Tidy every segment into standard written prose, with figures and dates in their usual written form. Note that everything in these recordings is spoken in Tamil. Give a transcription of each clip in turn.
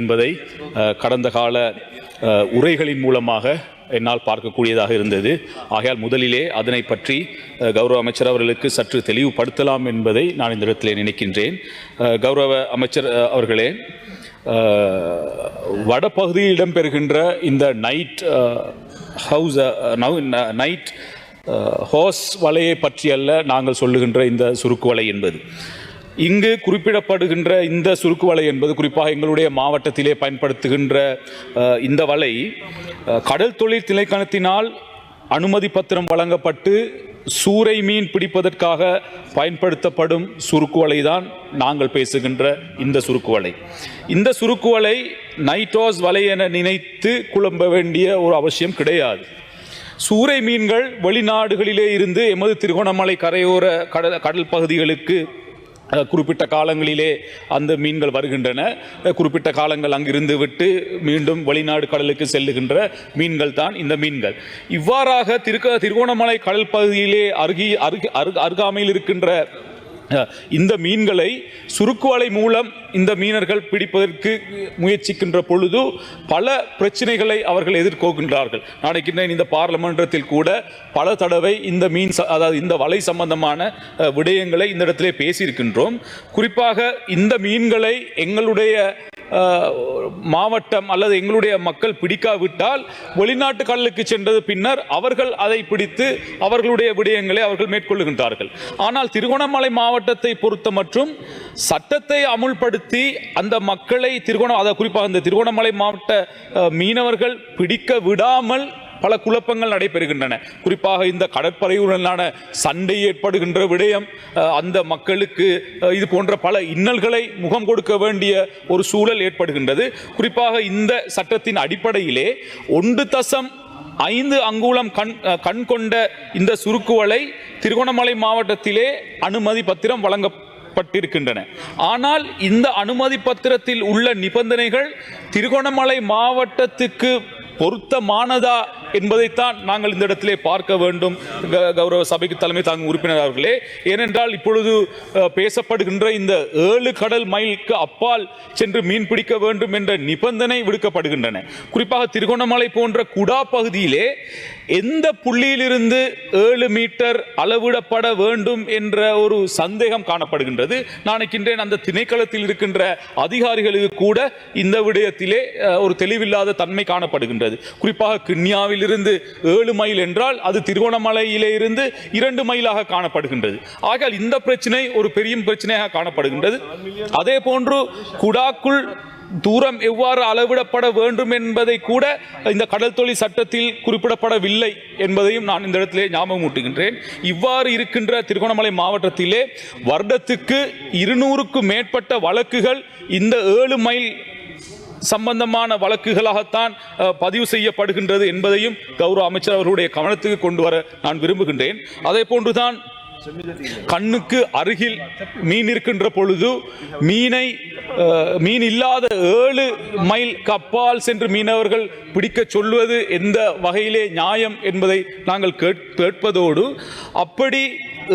என்பதை கடந்த கால உரைகளின் மூலமாக என்னால் பார்க்கக்கூடியதாக இருந்தது. ஆகையால் முதலிலே அதனை பற்றி கௌரவ அமைச்சர் அவர்களுக்கு சற்று தெளிவுபடுத்தலாம் என்பதை நான் இந்த இடத்திலே நினைக்கின்றேன். கௌரவ அமைச்சர் அவர்களே, வடபகுதியில் இடம்பெறுகின்ற இந்த நைட் ஹோஸ் வலையை பற்றியல்ல நாங்கள் சொல்லுகின்ற இந்த சுருக்கு வலை என்பது. இங்கு குறிப்பிடப்படுகின்ற இந்த சுருக்கு வலை என்பது குறிப்பாக எங்களுடைய மாவட்டத்திலே பயன்படுத்துகின்ற இந்த வலை கடல் தொழில் திணைக்களத்தினால் அனுமதி பத்திரம் வழங்கப்பட்டு சூறை மீன் பிடிப்பதற்காக பயன்படுத்தப்படும் சுருக்கு வலை தான் நாங்கள் பேசுகின்ற இந்த சுருக்கு வலை. இந்த சுருக்கு வலை நைட்டோஸ் வலை என நினைத்து குழம்ப வேண்டிய ஒரு அவசியம் கிடையாது. சூறை மீன்கள் வெளிநாடுகளிலே இருந்து எமது திருகோணமலை கரையோர கடல் பகுதிகளுக்கு குறிப்பிட்ட காலங்களிலே அந்த மீன்கள் வருகின்றன. குறிப்பிட்ட காலங்கள் அங்கிருந்து விட்டு மீண்டும் வெளிநாடு கடலுக்கு செல்லுகின்ற மீன்கள் தான் இந்த மீன்கள். இவ்வாறாக திருகோணமலை கடல் பகுதியிலே அருகாமையில் இருக்கின்ற இந்த மீன்களை சுருக்கு வலை மூலம் இந்த மீனர்கள் பிடிப்பதற்கு முயற்சிக்கின்ற பொழுது பல பிரச்சனைகளை அவர்கள் எதிர்கொள்கின்றார்கள். நான் இந்த பார்லமெண்டத்தில் கூட பல தடவை இந்த இந்த வலை சம்பந்தமான விடயங்களை இந்த இடத்திலே பேசியிருக்கின்றோம். குறிப்பாக இந்த மீன்களை எங்களுடைய மாவட்டம் அல்லது எங்களுடைய மக்கள் பிடிக்காவிட்டால் வெளிநாட்டு கடலுக்கு சென்றது பின்னர் அவர்கள் அதை பிடித்து அவர்களுடைய விடயங்களை அவர்கள் மேற்கொள்ளுகின்றார்கள். ஆனால் திருகோணமலை மாவட்டத்தை பொறுத்த மற்றும் சட்டத்தை அமுல்படுத்தி அந்த மக்களை குறிப்பாக இந்த திருகோணமலை மாவட்ட மீனவர்கள் பிடிக்க விடாமல் பல குழப்பங்கள் நடைபெறுகின்றன. குறிப்பாக இந்த கடற்படையுடனான சண்டை ஏற்படுகின்ற விடயம் அந்த மக்களுக்கு இது போன்ற பல இன்னல்களை முகம் கொடுக்க வேண்டிய ஒரு சூழல் ஏற்படுகின்றது. குறிப்பாக இந்த சட்டத்தின் அடிப்படையிலே 1.5 அங்குலம் கண் கொண்ட இந்த சுருக்கு வலை திருகோணமலை மாவட்டத்திலே அனுமதி பத்திரம் வழங்கப்பட்டிருக்கின்றன. ஆனால் இந்த அனுமதி பத்திரத்தில் உள்ள நிபந்தனைகள் திருகோணமலை மாவட்டத்துக்கு பொருத்தமானதா என்பதைத்தான் நாங்கள் இந்த இடத்திலே பார்க்க வேண்டும். கௌரவ சபைக்கு தலைமை தாங்கும் உறுப்பினர் அவர்களே, ஏனென்றால் இப்பொழுது பேசப்படுகின்ற இந்த 7 கடல் மைலுக்கு அப்பால் சென்று மீன் பிடிக்க வேண்டும் என்ற நிபந்தனை விடுக்கப்படுகின்றன. குறிப்பாக திருகோணமலை போன்ற குடா பகுதியிலே எந்த புள்ளியிலிருந்து 7 மீட்டர் அளவிடப்பட வேண்டும் என்ற ஒரு சந்தேகம் காணப்படுகின்றது. நான் அந்த திணைக்களத்தில் இருக்கின்ற அதிகாரிகளுக்கு கூட இந்த விடயத்திலே ஒரு தெளிவில்லாத தன்மை காணப்படுகின்றது. குறிப்பாக கிண்ணியாவில் இருந்து 7 மைல் என்றால் அது திருகோணமலையிலே இருந்து 2 மைலாக காணப்படுகின்றது. ஆகையால் இந்த பிரச்சனை ஒரு பெரிய பிரச்சனையாக காணப்படுகின்றது. அதே போன்று குடாக்குள் தூரம் எவ்வாறு அளவிடப்பட வேண்டும் என்பதை கூட இந்த கடல் தொழில் சட்டத்தில் குறிப்பிடப்படவில்லை என்பதையும் நான் இந்த இடத்திலே ஞாபகமூட்டுகின்றேன். இவ்வாறு இருக்கின்ற திருகோணமலை மாவட்டத்திலே வருடத்துக்கு 200க்கும் மேற்பட்ட வழக்குகள் இந்த 7 மைல் சம்பந்தமான வழக்குகளாகத்தான் பதிவு செய்யப்படுகின்றது என்பதையும் கௌரவ அமைச்சர் அவர்களுடைய கவனத்துக்கு கொண்டு வர நான் விரும்புகின்றேன். அதே போன்றுதான் கண்ணுக்கு அருகில் மீன் இருக்கின்ற பொழுது மீன் இல்லாத 7 மைல் அப்பால் சென்று மீனவர்கள் பிடிக்க சொல்வது எந்த வகையிலே நியாயம் என்பதை நாங்கள் கேட்பதோடு, அப்படி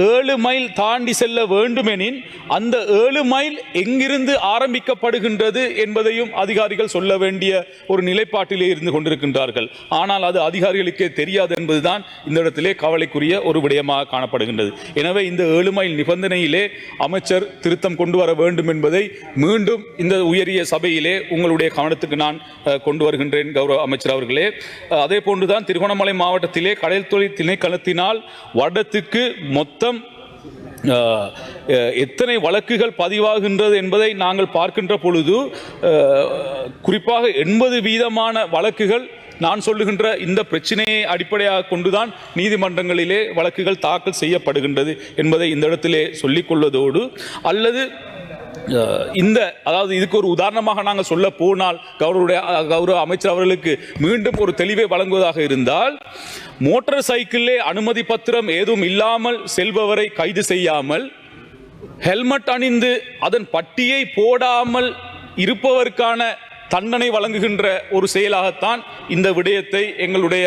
7 மைல் தாண்டி செல்ல வேண்டுமெனின் அந்த 7 மைல் எங்கிருந்து ஆரம்பிக்கப்படுகின்றது என்பதையும் அதிகாரிகள் சொல்ல வேண்டிய ஒரு நிலைப்பாட்டிலே இருந்து கொண்டிருக்கின்றார்கள். ஆனால் அது அதிகாரிகளுக்கே தெரியாது என்பதுதான் இந்த இடத்திலே கவலைக்குரிய ஒரு விடயமாக காணப்படுகின்றது. எனவே இந்த 7 மைல் நிபந்தனையிலே அமைச்சர் திருத்தம் கொண்டு வர வேண்டும் என்பதை மீண்டும் இந்த உயரிய சபையிலே உங்களுடைய கவனத்துக்கு நான் கொண்டு வருகின்றேன் கௌரவ அமைச்சர் அவர்களே. அதே போன்றுதான் திருகோணமலை மாவட்டத்திலே கடல் தொழில் திணைக்களத்தினால் வருடத்துக்கு மொத்தம் எத்தனை வழக்குகள் பதிவாகின்றது என்பதை நாங்கள் பார்க்கின்ற பொழுது குறிப்பாக 80% வழக்குகள் நான் சொல்லுகின்ற இந்த பிரச்சனையை அடிப்படையாக கொண்டுதான் நீதிமன்றங்களிலே வழக்குகள் தாக்கல் செய்யப்படுகின்றது என்பதை இந்த இடத்திலே சொல்லிக் கொள்வதோடு, அல்லது இதுக்கு ஒரு உதாரணமாக நாங்கள் சொல்ல போனால் கௌரவ அமைச்சர் அவர்களுக்கு மீண்டும் ஒரு தெளிவை வழங்குவதாக இருந்தால், மோட்டார் சைக்கிளிலே அனுமதி பத்திரம் ஏதும் இல்லாமல் செல்பவரை கைது செய்யாமல் ஹெல்மெட் அணிந்து அதன் பட்டியை போடாமல் இருப்பவருக்கான தண்டனை வழங்குகின்ற ஒரு செயலாகத்தான் இந்த விடயத்தை எங்களுடைய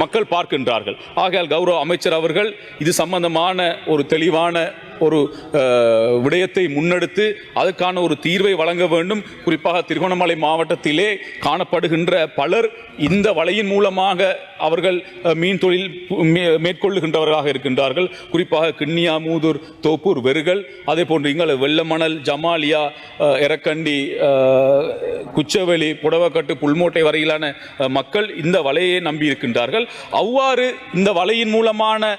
மக்கள் பார்க்கின்றார்கள். ஆகையால் கௌரவ அமைச்சர் அவர்கள் இது சம்பந்தமான ஒரு தெளிவான ஒரு விடயத்தை முன்னெடுத்து அதற்கான ஒரு தீர்வை வழங்க வேண்டும். குறிப்பாக திருகோணமலை மாவட்டத்திலே காணப்படுகின்ற பலர் இந்த வலையின் மூலமாக அவர்கள் மீன் தொழில் மேற்கொள்ளுகின்றவர்களாக இருக்கின்றார்கள். குறிப்பாக கிண்ணியா, மூதூர், தோப்பூர், வெறுகல், அதே போன்று இங்கே வெள்ளமணல், ஜமாலியா, எரக்கண்டி, குச்சவெளி, புடவக்கட்டு, புல்மோட்டை வரையிலான மக்கள் இந்த வலையை நம்பியிருக்கின்றார்கள். அவ்வாறு இந்த வலையின் மூலமான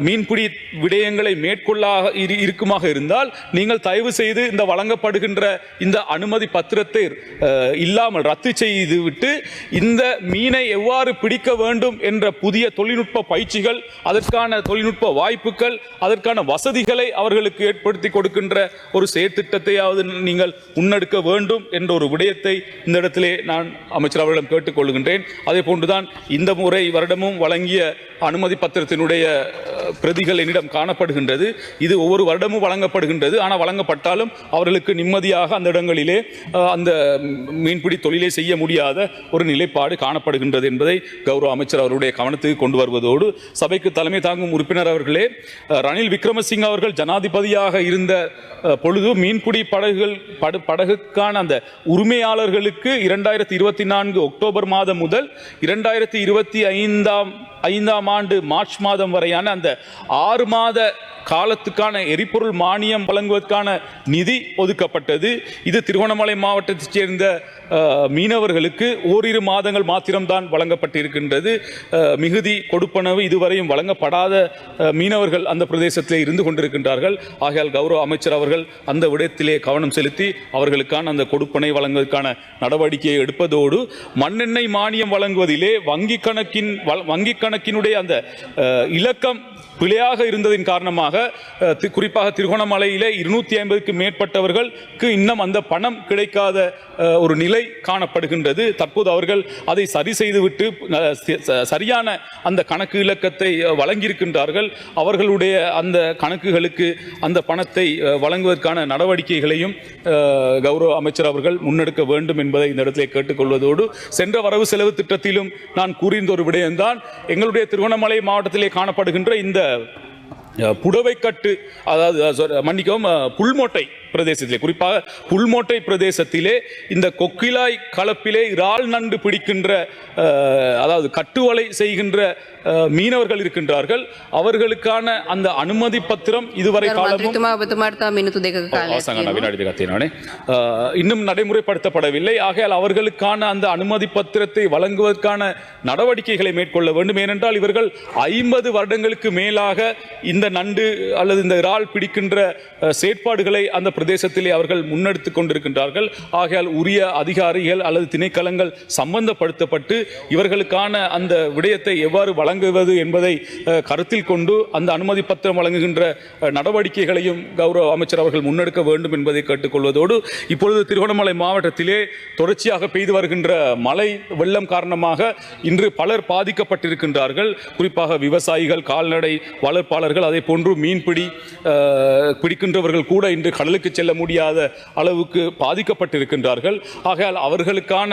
மீன்பிடி விடயங்களை மேற்கொள்ளாக இருக்குமாக இருந்தால் நீங்கள் தயவு செய்து இந்த வழங்கப்படுகின்ற இந்த அனுமதி பத்திரத்தை இல்லாமல் ரத்து செய்துவிட்டு இந்த மீனை எவ்வாறு பிடிக்க வேண்டும் என்ற புதிய தொழில்நுட்ப பயிற்சிகள், அதற்கான தொழில்நுட்ப வாய்ப்புகள், அதற்கான வசதிகளை அவர்களுக்கு ஏற்படுத்தி கொடுக்கின்ற ஒரு செயற்திட்டத்தையாவது நீங்கள் முன்னெடுக்க வேண்டும் என்ற ஒரு விடயத்தை இந்த இடத்திலே நான் அமைச்சர் அவர்களிடம் கேட்டுக்கொள்கின்றேன். அதே போன்றுதான் இந்த முறை வருடமும் வழங்கிய அனுமதி பத்திரத்தினுடைய பிரதிகள் என்னிடம் காணப்படுகின்றது. இது ஒவ்வொரு வருடமும் வழங்கப்படுகின்றது. ஆனால் வழங்கப்பட்டாலும் அவர்களுக்கு நிம்மதியாக அந்த இடங்களிலே அந்த மீன்பிடி தொழிலை செய்ய முடியாத ஒரு நிலைப்பாடு காணப்படுகின்றது என்பதை கௌரவ அமைச்சர் அவருடைய கவனத்துக்கு கொண்டு வருவதோடு, சபைக்கு தலைமை தாங்கும் உறுப்பினர் அவர்களே, ரணில் விக்ரமசிங்க அவர்கள் ஜனாதிபதியாக இருந்த பொழுது மீன்பிடி படகுக்கான அந்த உரிமையாளர்களுக்கு 2024 அக்டோபர் மாதம் முதல் 2025 ஆண்டு மார்ச் மாதம் வரையான அந்த 6 மாத காலத்துக்கான எரிபொருள் மானியம் வழங்குவதற்கான நிதி ஒதுக்கப்பட்டது. இது திருகோணமலை மாவட்டத்தைச் சேர்ந்த மீனவர்களுக்கு ஓரிரு மாதங்கள் மாத்திரம்தான் வழங்கப்பட்டிருக்கின்றது. மிகுதி கொடுப்பனவு இதுவரையும் வழங்கப்படாத மீனவர்கள் அந்த பிரதேசத்திலே இருந்து கொண்டிருக்கின்றார்கள். ஆகையால் கௌரவ அமைச்சர் அவர்கள் அந்த விடயத்திலே கவனம் செலுத்தி அவர்களுக்கான அந்த கொடுப்பனை வழங்குவதற்கான நடவடிக்கையை எடுப்பதோடு, மண்ணெண்ணெய் மானியம் வழங்குவதிலே வங்கி கணக்கினுடைய அந்த இலக்கம் பிழையாக இருந்ததின் காரணமாக குறிப்பாக திருகோணமலையிலே 250க்கு மேற்பட்டவர்களுக்கு இன்னும் அந்த பணம் கிடைக்காத ஒரு நிலை காணப்படுகின்றது. தற்போது அவர்கள் அதை சரி செய்துவிட்டு சரியான அந்த கணக்கு இலக்கத்தை வழங்கியிருக்கின்றார்கள். அவர்களுடைய அந்த கணக்குகளுக்கு அந்த பணத்தை வழங்குவதற்கான நடவடிக்கைகளையும் கௌரவ அமைச்சர் அவர்கள் முன்னெடுக்க வேண்டும் என்பதை இந்த இடத்திலே கேட்டுக்கொள்வதோடு, சென்ற வரவு செலவு திட்டத்திலும் நான் கூறியிருந்த ஒரு விடயம்தான், எங்களுடைய திருகோணமலை மாவட்டத்திலே காணப்படுகின்ற இந்த புடவைக்கட்டு, அதாவது மன்னிக்கவும், புல்மோட்டை பிரதேசத்திலே, குறிப்பாக புல்மோட்டை பிரதேசத்திலே இந்த கொக்கிலாய் களப்பிலே இறால் நண்டு பிடிக்கின்ற, அதாவது கட்டுவலை செய்கின்ற மீனவர்கள் இருக்கின்றார்கள். அவர்களுக்கான அந்த அனுமதி பத்திரம் இதுவரை இன்னும் நடைமுறைப்படுத்தப்படவில்லை. ஆகையால் அவர்களுக்கான அந்த அனுமதி பத்திரத்தை வழங்குவதற்கான நடவடிக்கைகளை மேற்கொள்ள வேண்டும். ஏனென்றால் இவர்கள் 50 வருடங்களுக்கு மேலாக இந்த நண்டு அல்லது இந்த இறால் பிடிக்கின்ற செயற்பாடுகளை அந்த பிரதேசத்திலே அவர்கள் முன்னெடுத்துக் கொண்டிருக்கின்றார்கள். ஆகையால் உரிய அதிகாரிகள் அல்லது திணைக்களங்கள் சம்பந்தப்படுத்தப்பட்டு இவர்களுக்கான அந்த விடயத்தை எவ்வாறு வழங்குவது என்பதை கருத்தில் கொண்டு அந்த அனுமதி பத்திரம் வழங்குகின்ற நடவடிக்கைகளையும் கௌரவ அமைச்சர் அவர்கள் முன்னெடுக்க வேண்டும் என்பதை கேட்டுக்கொள்வதோடு, இப்பொழுது திருகோணமலை மாவட்டத்திலே தொடர்ச்சியாக பெய்து வருகின்ற மழை வெள்ளம் காரணமாக இன்று பலர் பாதிக்கப்பட்டிருக்கின்றார்கள். குறிப்பாக விவசாயிகள், கால்நடை வளர்ப்பாளர்கள், அதே போன்று மீன்பிடி பிடிக்கின்றவர்கள் கூட இன்று கடலுக்கு செல்ல முடியாத அளவுக்கு பாதிக்கப்பட்டிருக்கின்றார்கள். ஆகையால் அவர்களுக்கான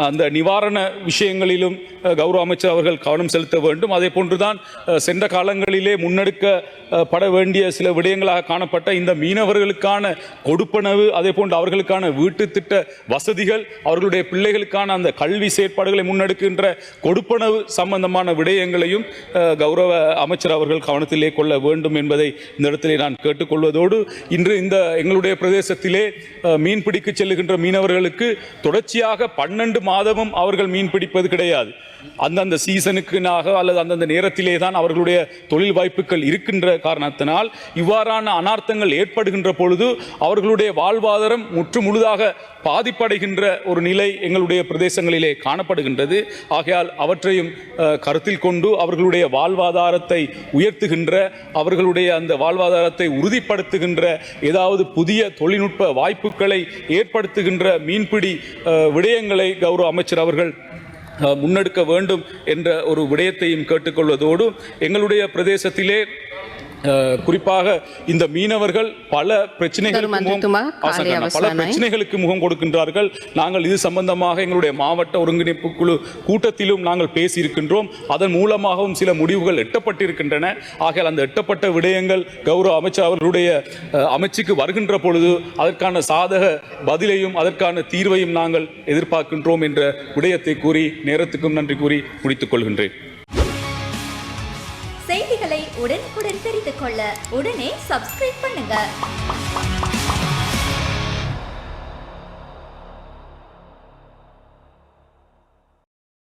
அந்த நிவாரண விஷயங்களிலும் கௌரவ அமைச்சர் அவர்கள் கவனம் செலுத்த வேண்டும். அதே போன்றுதான் சென்ற காலங்களிலே முன்னெடுக்கப்பட வேண்டிய சில விடயங்களாக காணப்பட்ட இந்த மீனவர்களுக்கான கொடுப்பனவு, அதே போன்று அவர்களுக்கான வீட்டு திட்ட வசதிகள், அவர்களுடைய பிள்ளைகளுக்கான அந்த கல்வி செயற்பாடுகளை முன்னெடுக்கின்ற கொடுப்பனவு சம்பந்தமான விடயங்களையும் கௌரவ அமைச்சர் அவர்கள் கவனத்திலே கொள்ள வேண்டும் என்பதை இந்த இடத்திலே நான் கேட்டுக்கொள்வதோடு, இன்று இந்த எங்களுடைய பிரதேசத்திலே மீன் பிடிக்க செல்லுகின்ற மீனவர்களுக்கு தொடர்ச்சியாக 12 மாதமும் அவர்கள் மீன் பிடிப்பது கிடையாது. அந்தந்த சீசனுக்குனாக அல்லது அந்தந்த நேரத்திலே தான் அவர்களுடைய தொழில் வாய்ப்புகள் இருக்கின்ற காரணத்தினால் இவ்வாறான அனர்த்தங்கள் ஏற்படுகின்ற பொழுது அவர்களுடைய வாழ்வாதாரம் முற்று முழுதாக பாதிப்படைகின்ற ஒரு நிலை எங்களுடைய பிரதேசங்களிலே காணப்படுகின்றது. ஆகையால் அவற்றையும் கருத்தில் கொண்டு அவர்களுடைய வாழ்வாதாரத்தை உயர்த்துகின்ற, அவர்களுடைய அந்த வாழ்வாதாரத்தை உறுதிப்படுத்துகின்ற ஏதாவது புதிய தொழில்நுட்ப வாய்ப்புகளை ஏற்படுத்துகின்ற மீன்பிடி விடயங்களை கௌரவ அமைச்சர் அவர்கள் முன்னெடுக்க வேண்டும் என்ற ஒரு விடயத்தையும் கேட்டுக்கொள்வதோடு, எங்களுடைய பிரதேசத்திலே குறிப்பாக இந்த மீனவர்கள் பல பிரச்சனைகளுக்கு முகம் கொடுக்கின்றார்கள். நாங்கள் இது சம்பந்தமாக எங்களுடைய மாவட்ட ஒருங்கிணைப்பு குழு கூட்டத்திலும் நாங்கள் பேசியிருக்கின்றோம். அதன் மூலமாகவும் சில முடிவுகள் எட்டப்பட்டிருக்கின்றன. ஆகையால் அந்த எட்டப்பட்ட விடயங்கள் கௌரவ அமைச்சர் அவர்களுடைய அமைச்சுக்கு வருகின்ற பொழுது அதற்கான சாதக பதிலையும் அதற்கான தீர்வையும் நாங்கள் எதிர்பார்க்கின்றோம் என்ற விடயத்தை கூறி நேரத்துக்கும் நன்றி கூறி முடித்துக் கொள்கின்றேன். செய்திகளை உடனுக்குடன் தெரிந்து கொள்ள உடனே சப்ஸ்கிரைப் பண்ணுங்க.